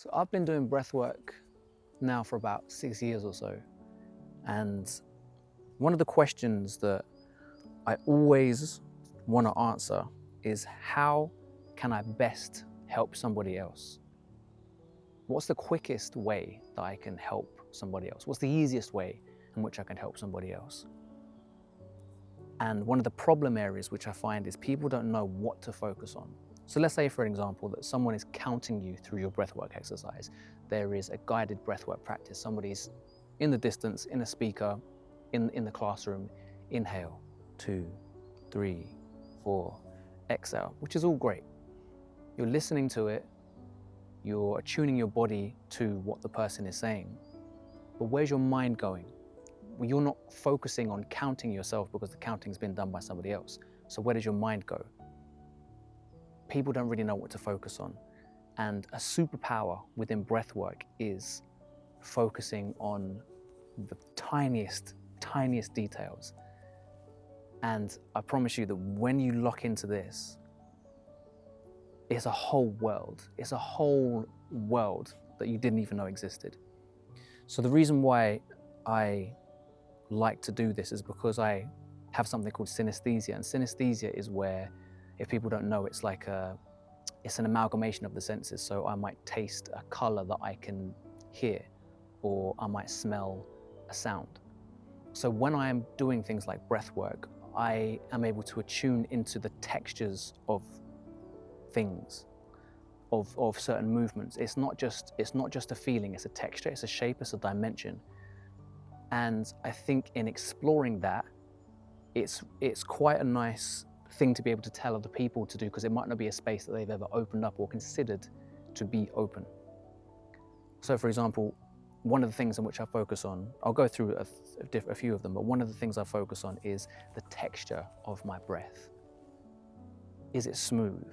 So I've been doing breath work now for about 6 years or so. And one of the questions that I always want to answer is, how can I best help somebody else? What's the quickest way that I can help somebody else? What's the easiest way in which I can help somebody else? And one of the problem areas which I find is people don't know what to focus on. So let's say, for example, that someone is counting you through your breathwork exercise. There is a guided breathwork practice. Somebody's in the distance, in a speaker, in the classroom. Inhale, 2, 3, 4, exhale, which is all great. You're listening to it, you're attuning your body to what the person is saying. But where's your mind going? Well, you're not focusing on counting yourself because the counting's been done by somebody else. So where does your mind go? People don't really know what to focus on. And a superpower within breathwork is focusing on the tiniest details. And I promise you that when you lock into this, it's a whole world. It's a whole world that you didn't even know existed. So the reason why I like to do this is because I have something called synesthesia. And synesthesia is where, if people don't know, it's an amalgamation of the senses. So I might taste a color that I can hear, or I might smell a sound. So when I'm doing things like breath work, I am able to attune into the textures of things, of certain movements. It's not just a feeling, it's a texture, it's a shape, it's a dimension. And I think in exploring that, it's quite a nice thing to be able to tell other people to do, because it might not be a space that they've ever opened up or considered to be open. So for example, one of the things in which I focus on, I'll go through a few of them, but one of the things I focus on is the texture of my breath. Is it smooth?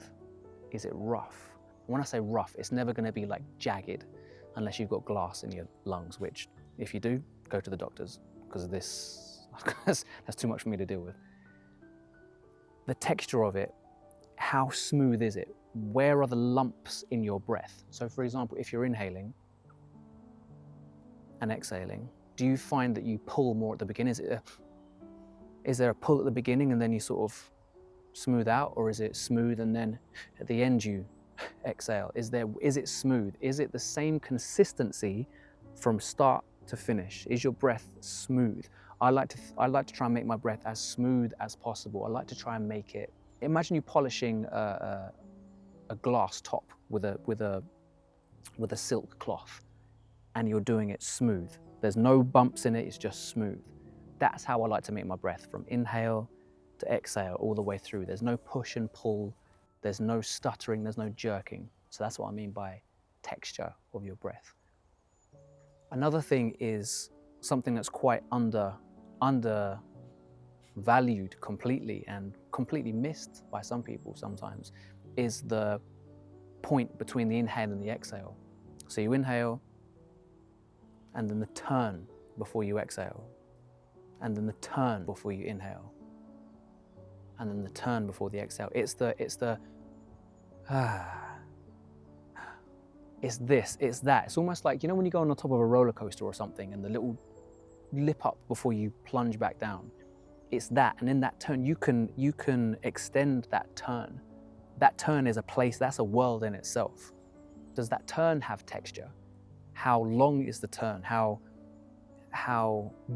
Is it rough? When I say rough, it's never going to be like jagged unless you've got glass in your lungs, which if you do, go to the doctors, because that's too much for me to deal with. The texture of it, how smooth is it? Where are the lumps in your breath? So for example, if you're inhaling and exhaling, do you find that you pull more at the beginning? Is there a pull at the beginning and then you sort of smooth out, or is it smooth and then at the end you exhale? Is it smooth? Is it the same consistency from start to finish? Is your breath smooth? I like to try and make my breath as smooth as possible. I like to try and make it. Imagine you polishing a glass top with a silk cloth, and you're doing it smooth. There's no bumps in it, it's just smooth. That's how I like to make my breath, from inhale to exhale all the way through. There's no push and pull, there's no stuttering, there's no jerking. So that's what I mean by texture of your breath. Another thing is something that's quite undervalued completely and completely missed by some people sometimes, is the point between the inhale and the exhale. So you inhale, and then the turn before you exhale, and then the turn before you inhale, and then the turn before the exhale. It's this, it's that. It's almost like, you know, when you go on the top of a roller coaster or something and the little lip up before you plunge back down. It's that, and in that turn, you can extend that turn. That turn is a place, that's a world in itself. Does that turn have texture? How long is the turn? How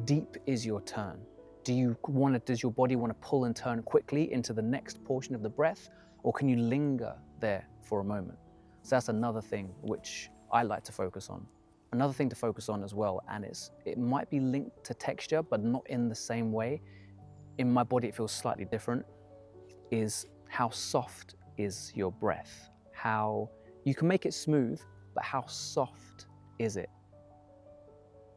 deep is your turn? Does your body want to pull and turn quickly into the next portion of the breath, or can you linger there for a moment? So that's another thing which I like to focus on. Another thing to focus on as well, and it might be linked to texture, but not in the same way. In my body, it feels slightly different, is how soft is your breath? How you can make it smooth, but how soft is it?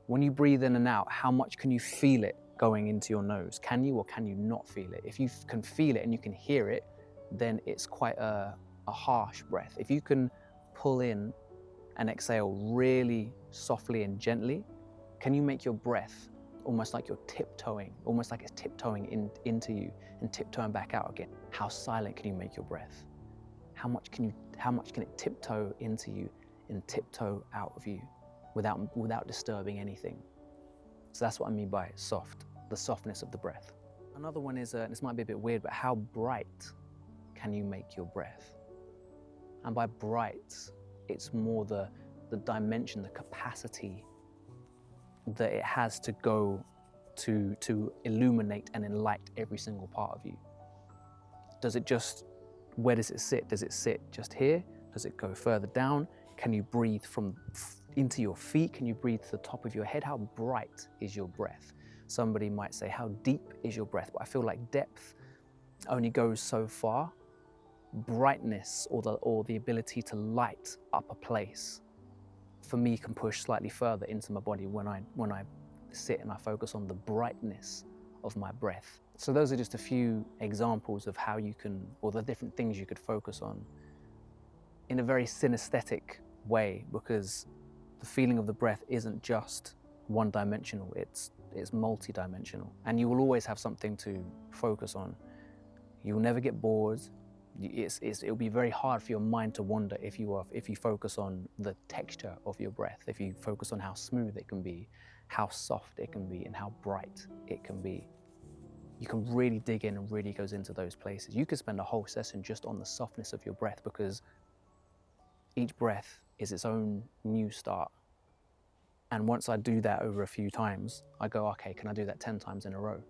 When you breathe in and out, how much can you feel it going into your nose? Can you or can you not feel it? If you can feel it and you can hear it, then it's quite a harsh breath. If you can pull in and exhale really softly and gently, can you make your breath almost like you're tiptoeing, almost like it's tiptoeing into you and tiptoeing back out again? How silent can you make your breath? How much can it tiptoe into you and tiptoe out of you without disturbing anything. So that's what I mean by soft, the softness of the breath. Another one is, this might be a bit weird, but how bright can you make your breath? And by bright, it's more the dimension, the capacity that it has to go to illuminate and enlighten every single part of you. Where does it sit? Does it sit just here? Does it go further down? Can you breathe into your feet? Can you breathe to the top of your head? How bright is your breath? Somebody might say, how deep is your breath? But I feel like depth only goes so far. Brightness or the ability to light up a place, for me, can push slightly further into my body when I sit and I focus on the brightness of my breath. So those are just a few examples of how you can, or the different things you could focus on in a very synesthetic way, because the feeling of the breath isn't just one-dimensional, it's multi-dimensional. And you will always have something to focus on. You will never get bored. It'll be very hard for your mind to wander if you focus on the texture of your breath, if you focus on how smooth it can be, how soft it can be, and how bright it can be. You can really dig in and really goes into those places. You could spend a whole session just on the softness of your breath, because each breath is its own new start. And once I do that over a few times, I go, okay, can I do that 10 times in a row?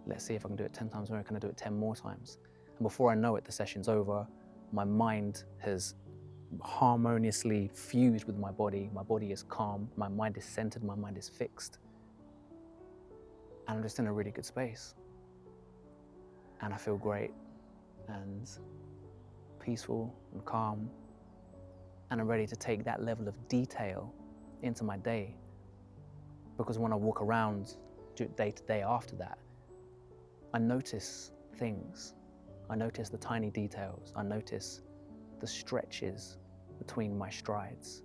Let's see if I can do it 10 times in a row. Can I do it 10 more times? And before I know it, the session's over. My mind has harmoniously fused with my body. My body is calm. My mind is centered. My mind is fixed. And I'm just in a really good space. And I feel great and peaceful and calm. And I'm ready to take that level of detail into my day. Because when I walk around day to day after that, I notice things. I notice the tiny details. I notice the stretches between my strides.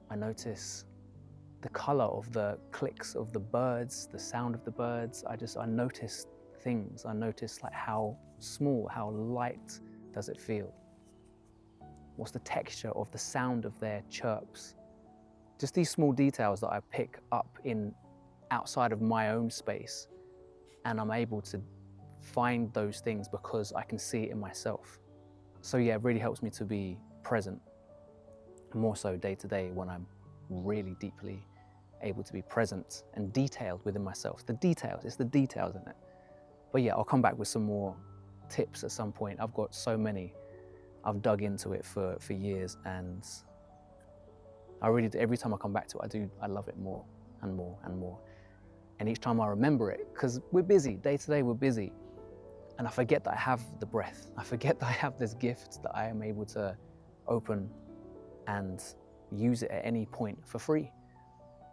I notice the color of the clicks of the birds, the sound of the birds. I notice things. I notice like how small, how light does it feel? What's the texture of the sound of their chirps? Just these small details that I pick up outside of my own space, and I'm able to find those things because I can see it in myself. So yeah, it really helps me to be present, more so day to day, when I'm really deeply able to be present and detailed within myself. The details, it's the details in it. But yeah, I'll come back with some more tips at some point. I've got so many. I've dug into it for years, and every time I come back to it, I love it more and more and more. And each time I remember it, because we're busy, day to day we're busy, and I forget that I have the breath. I forget that I have this gift that I am able to open and use it at any point for free.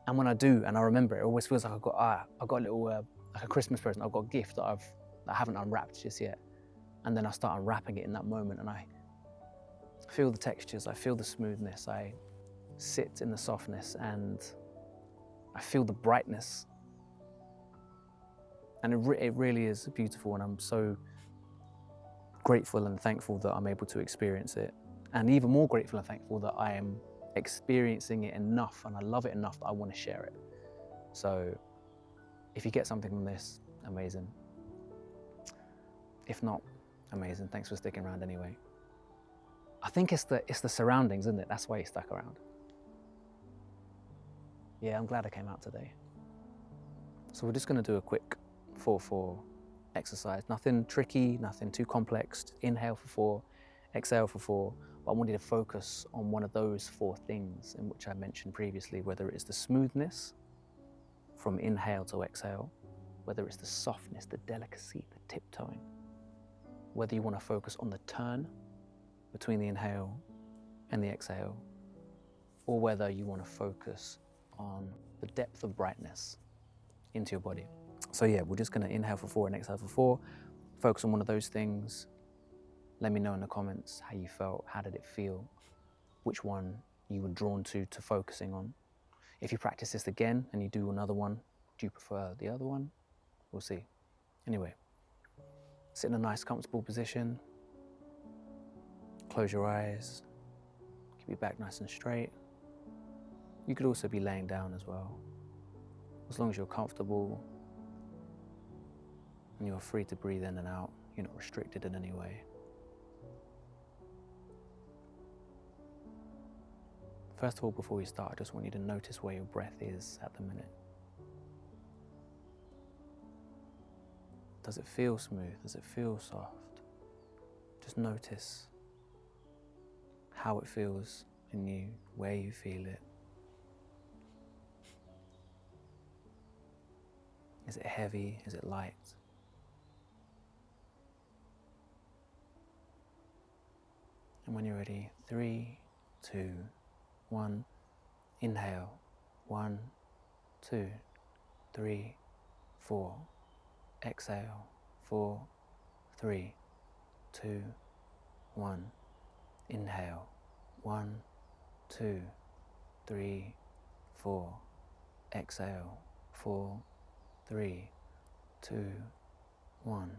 And when I do, and I remember it, always feels like I've got a little, like a Christmas present, I've got a gift that I haven't unwrapped just yet. And then I start unwrapping it in that moment, and I feel the textures, I feel the smoothness, I sit in the softness, and I feel the brightness. And it really is beautiful, and I'm so grateful and thankful that I'm able to experience it. And even more grateful and thankful that I am experiencing it enough, and I love it enough that I want to share it. So if you get something from this, amazing. If not, amazing. Thanks for sticking around anyway. I think it's the surroundings, isn't it? That's why you stuck around. Yeah, I'm glad I came out today. So we're just going to do a quick 4-4 exercise. Nothing tricky, nothing too complex. Inhale for 4, exhale for 4. But I want you to focus on one of those 4 things in which I mentioned previously, whether it's the smoothness from inhale to exhale, whether it's the softness, the delicacy, the tiptoeing, whether you want to focus on the turn between the inhale and the exhale, or whether you want to focus on the depth of brightness into your body. So yeah, we're just going to inhale for 4 and exhale for 4. Focus on one of those things. Let me know in the comments how you felt, how did it feel, which one you were drawn to focusing on. If you practice this again and you do another one, do you prefer the other one? We'll see. Anyway, sit in a nice comfortable position. Close your eyes. Keep your back nice and straight. You could also be laying down as well. As long as you're comfortable and you're free to breathe in and out, you're not restricted in any way. First of all, before we start, I just want you to notice where your breath is at the minute. Does it feel smooth? Does it feel soft? Just notice how it feels in you, where you feel it. Is it heavy? Is it light? And when you're ready, 3, 2, 1, inhale, 1, 2, 3, 4, exhale, 4, 3, 2, 1, inhale, 1, 2, 3, 4, exhale, 4, 3, 2, 1,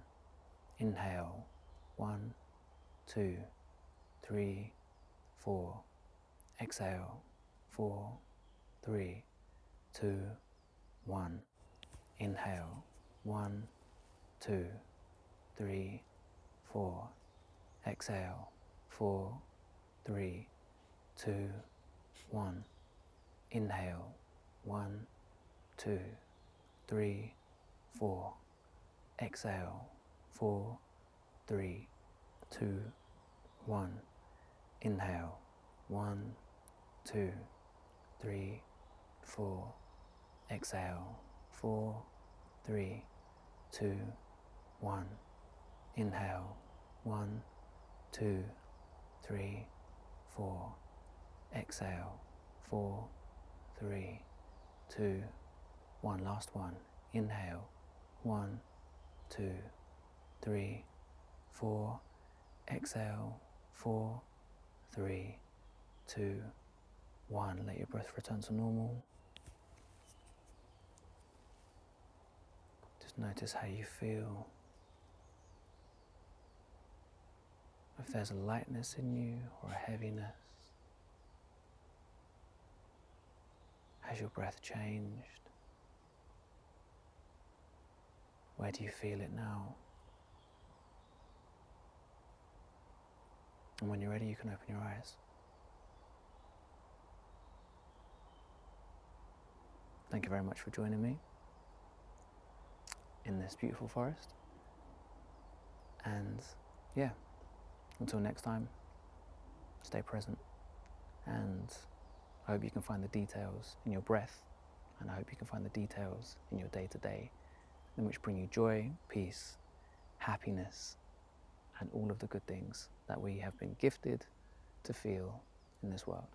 inhale, 1, 2, 3, 4, exhale, 4, 3, 2, 1, inhale, 1, 2, 3, 4, exhale, 4, 3, 2, 1, inhale, 1, 2, 3, 4, exhale, 4, 3, 2, 1, inhale, 1, 2, 3, 4, exhale, 4, 3, 2, 1, inhale, 1, 2, 3, 4, exhale, 4, 3, 2, 1. Last one. Inhale, 1, 2, 3, 4, exhale, 4, 3, 2, 1. Let your breath return to normal. Just notice how you feel. If there's a lightness in you or a heaviness. Has your breath changed? Where do you feel it now? And when you're ready, you can open your eyes. Thank you very much for joining me in this beautiful forest. And yeah, until next time, stay present. And I hope you can find the details in your breath, and I hope you can find the details in your day-to-day in which bring you joy, peace, happiness, and all of the good things that we have been gifted to feel in this world.